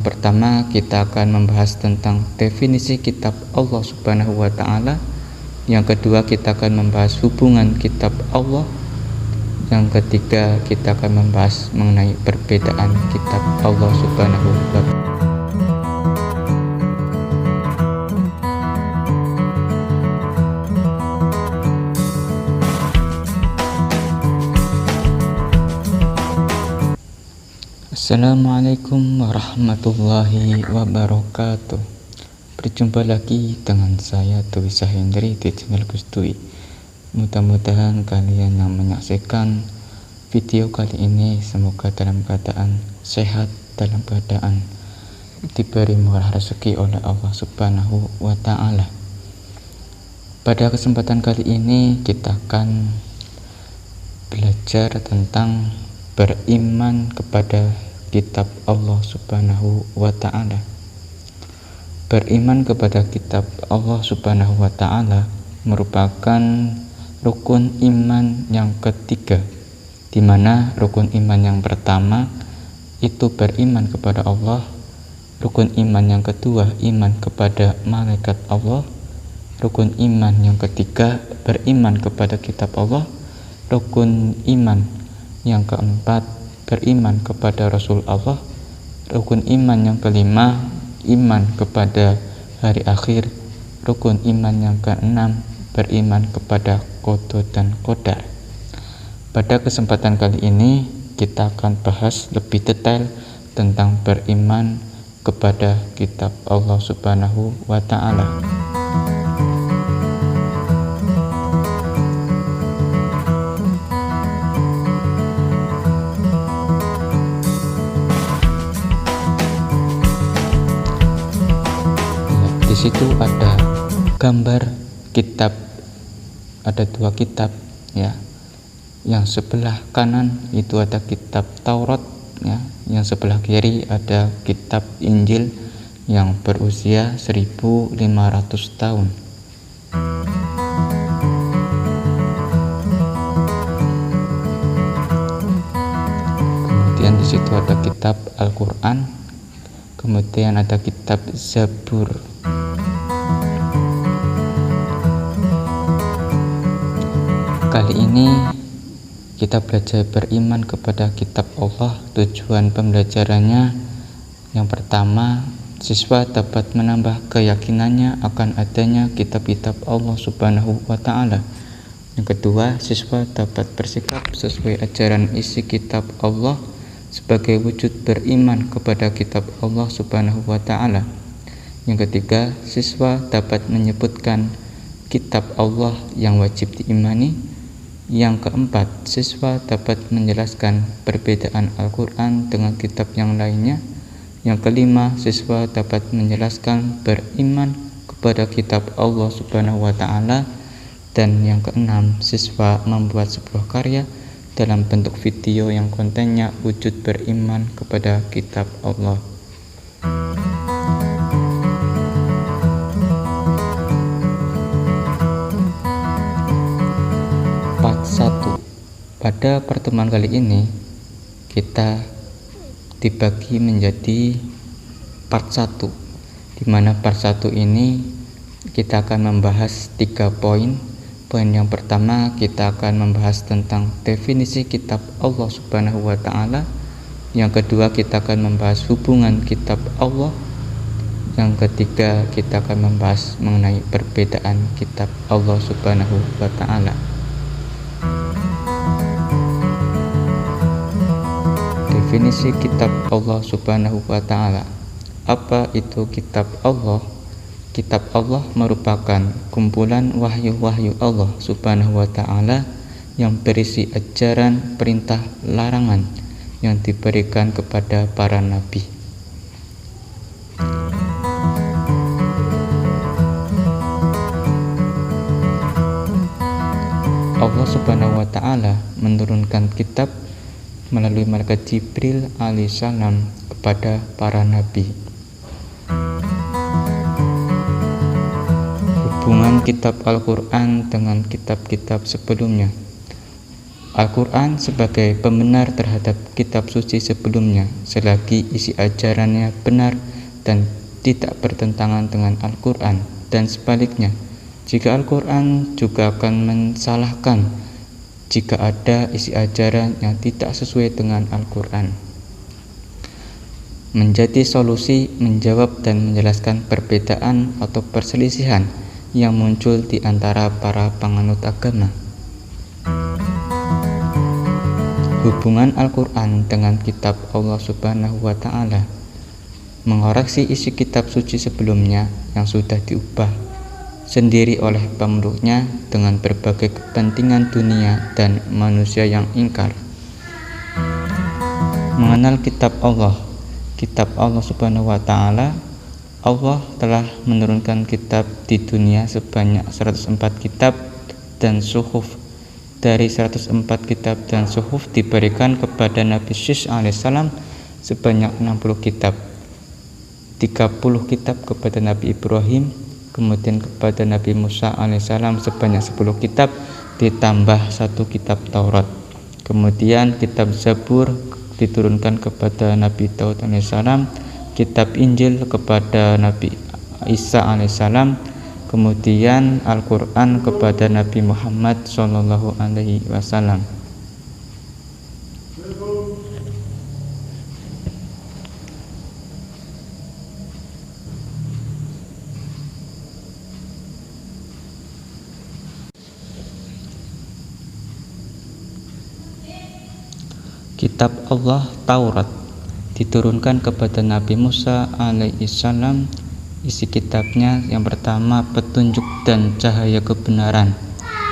Pertama, kita akan membahas tentang definisi kitab Allah Subhanahu wa Ta'ala. Yang kedua, kita akan membahas hubungan kitab Allah. Yang ketiga, kita akan membahas mengenai perbedaan kitab Allah Subhanahu wa Ta'ala. Assalamualaikum warahmatullahi wabarakatuh. Berjumpa lagi dengan saya Dwi Sahendri di channel Gus Dwi. Mudah-mudahan kalian yang menyaksikan video kali ini semoga dalam keadaan sehat, dalam keadaan diberi murah rezeki oleh Allah Subhanahu wa Ta'ala. Pada kesempatan kali ini kita akan belajar tentang beriman kepada kitab Allah Subhanahu wa Ta'ala. Beriman kepada kitab Allah Subhanahu wa Ta'ala merupakan rukun iman yang ketiga, di mana rukun iman yang pertama itu beriman kepada Allah, rukun iman yang kedua iman kepada malaikat Allah, rukun iman yang ketiga beriman kepada kitab Allah, rukun iman yang keempat beriman kepada Rasul Allah, rukun iman yang kelima iman kepada hari akhir, rukun iman yang keenam beriman kepada qada dan qadar. Pada kesempatan kali ini kita akan bahas lebih detail tentang beriman kepada kitab Allah Subhanahu wa Ta'ala. Di situ ada gambar kitab, ada dua kitab ya. Yang sebelah kanan itu ada kitab Taurat ya, yang sebelah kiri ada kitab Injil yang berusia 1500 tahun. Kemudian di situ ada kitab Al-Qur'an, kemudian ada kitab Zabur. Kali ini kita belajar beriman kepada kitab Allah. Tujuan pembelajarannya yang pertama, siswa dapat menambah keyakinannya akan adanya kitab-kitab Allah Subhanahu wa Ta'ala. Yang kedua, siswa dapat bersikap sesuai ajaran isi kitab Allah sebagai wujud beriman kepada kitab Allah Subhanahu wa Ta'ala. Yang ketiga, siswa dapat menyebutkan kitab Allah yang wajib diimani. Yang keempat, siswa dapat menjelaskan perbedaan Al-Quran dengan kitab yang lainnya. Yang kelima, siswa dapat menjelaskan beriman kepada kitab Allah Subhanahu wa Ta'ala. Dan yang keenam, siswa membuat sebuah karya dalam bentuk video yang kontennya wujud beriman kepada kitab Allah. Part 1. Pada pertemuan kali ini kita dibagi menjadi part 1, di mana part 1 ini kita akan membahas 3 poin. Poin yang pertama, kita akan membahas tentang definisi kitab Allah Subhanahu wa Ta'ala. Yang kedua, kita akan membahas hubungan kitab Allah. Yang ketiga, kita akan membahas mengenai perbedaan kitab Allah Subhanahu wa Ta'ala. Definisi kitab Allah Subhanahu wa Ta'ala. Apa itu kitab Allah? Kitab Allah merupakan kumpulan wahyu-wahyu Allah Subhanahu wa Ta'ala yang berisi ajaran, perintah, larangan yang diberikan kepada para nabi. Allah Subhanahu wa Ta'ala menurunkan kitab melalui malaikat Jibril alaihissalam kepada para nabi. Hubungan kitab Al-Quran dengan kitab-kitab sebelumnya. Al-Quran sebagai pembenar terhadap kitab suci sebelumnya selagi isi ajarannya benar dan tidak bertentangan dengan Al-Quran, dan sebaliknya jika Al-Quran juga akan mensalahkan jika ada isi ajaran yang tidak sesuai dengan Al-Quran. Menjadi solusi menjawab dan menjelaskan perbedaan atau perselisihan yang muncul di antara para penganut agama. Hubungan Al-Quran dengan kitab Allah Subhanahu wa Ta'ala, mengoreksi isi kitab suci sebelumnya yang sudah diubah sendiri oleh pemeluknya dengan berbagai kepentingan dunia dan manusia yang ingkar. Mengenal kitab Allah Subhanahu wa Ta'ala. Allah telah menurunkan kitab di dunia sebanyak 104 kitab dan suhuf. Dari 104 kitab dan suhuf diberikan kepada Nabi Syis alaihissalam sebanyak 60 kitab, 30 kitab kepada Nabi Ibrahim, kemudian kepada Nabi Musa alaihissalam sebanyak 10 kitab ditambah 1 kitab Taurat. Kemudian kitab Zabur diturunkan kepada Nabi Daud alaihissalam, kitab Injil kepada Nabi Isa alaihissalam, kemudian Al-Quran kepada Nabi Muhammad Sallallahu Alaihi Wasallam. Kitab Allah Taurat diturunkan kepada Nabi Musa alaihissalam. Isi kitabnya yang pertama petunjuk dan cahaya kebenaran,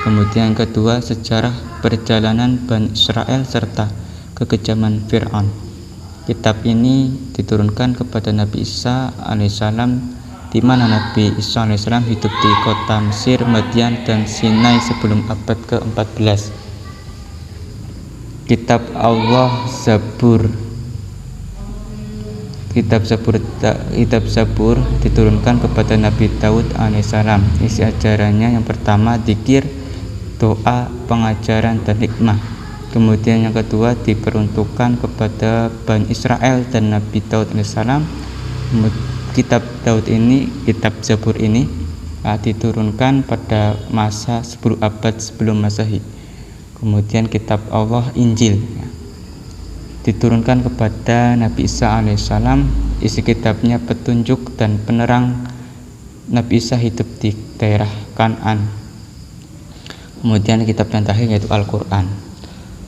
kemudian kedua sejarah perjalanan Bani Israel serta kekejaman Fir'aun. Kitab ini diturunkan kepada Nabi Isa alaihissalam, di mana Nabi Isa alaihissalam hidup di kota Mesir, Madian, dan Sinai sebelum abad ke-14. Kitab Allah Zabur. Kitab Zabur diturunkan kepada Nabi Daud alaihissalam. Isi ajarannya yang pertama dzikir, doa, pengajaran, dan hikmah. Kemudian yang kedua diperuntukkan kepada Bani Israel dan Nabi Daud alaihissalam. Kitab Zabur ini diturunkan pada masa 10 abad sebelum Masehi. Kemudian kitab Allah Injil diturunkan kepada Nabi Isa alaihissalam. Isi kitabnya petunjuk dan penerang. Nabi Isa hidup di daerah Kan'an. Kemudian kitab yang terakhir yaitu Al-Quran,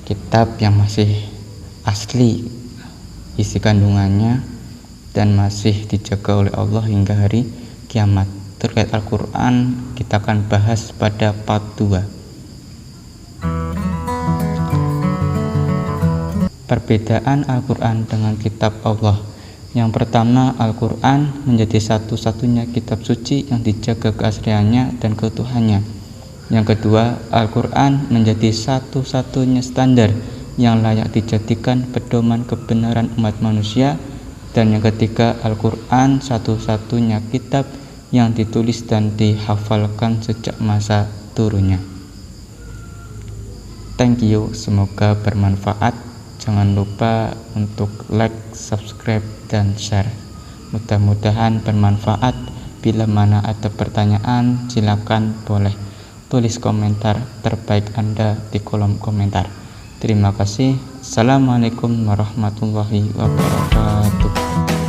kitab yang masih asli isi kandungannya dan masih dijaga oleh Allah hingga hari kiamat. Terkait Al-Quran kita akan bahas pada part 2. Perbedaan Al-Quran dengan kitab Allah. Yang pertama, Al-Quran menjadi satu-satunya kitab suci yang dijaga keasliannya dan keutuhannya. Yang kedua, Al-Quran menjadi satu-satunya standar yang layak dijadikan pedoman kebenaran umat manusia. Dan yang ketiga, Al-Quran satu-satunya kitab yang ditulis dan dihafalkan sejak masa turunnya. Thank you, semoga bermanfaat. Jangan lupa untuk like, subscribe, dan share. Mudah-mudahan bermanfaat. Bila mana ada pertanyaan, silakan boleh tulis komentar terbaik Anda di kolom komentar. Terima kasih. Assalamualaikum warahmatullahi wabarakatuh.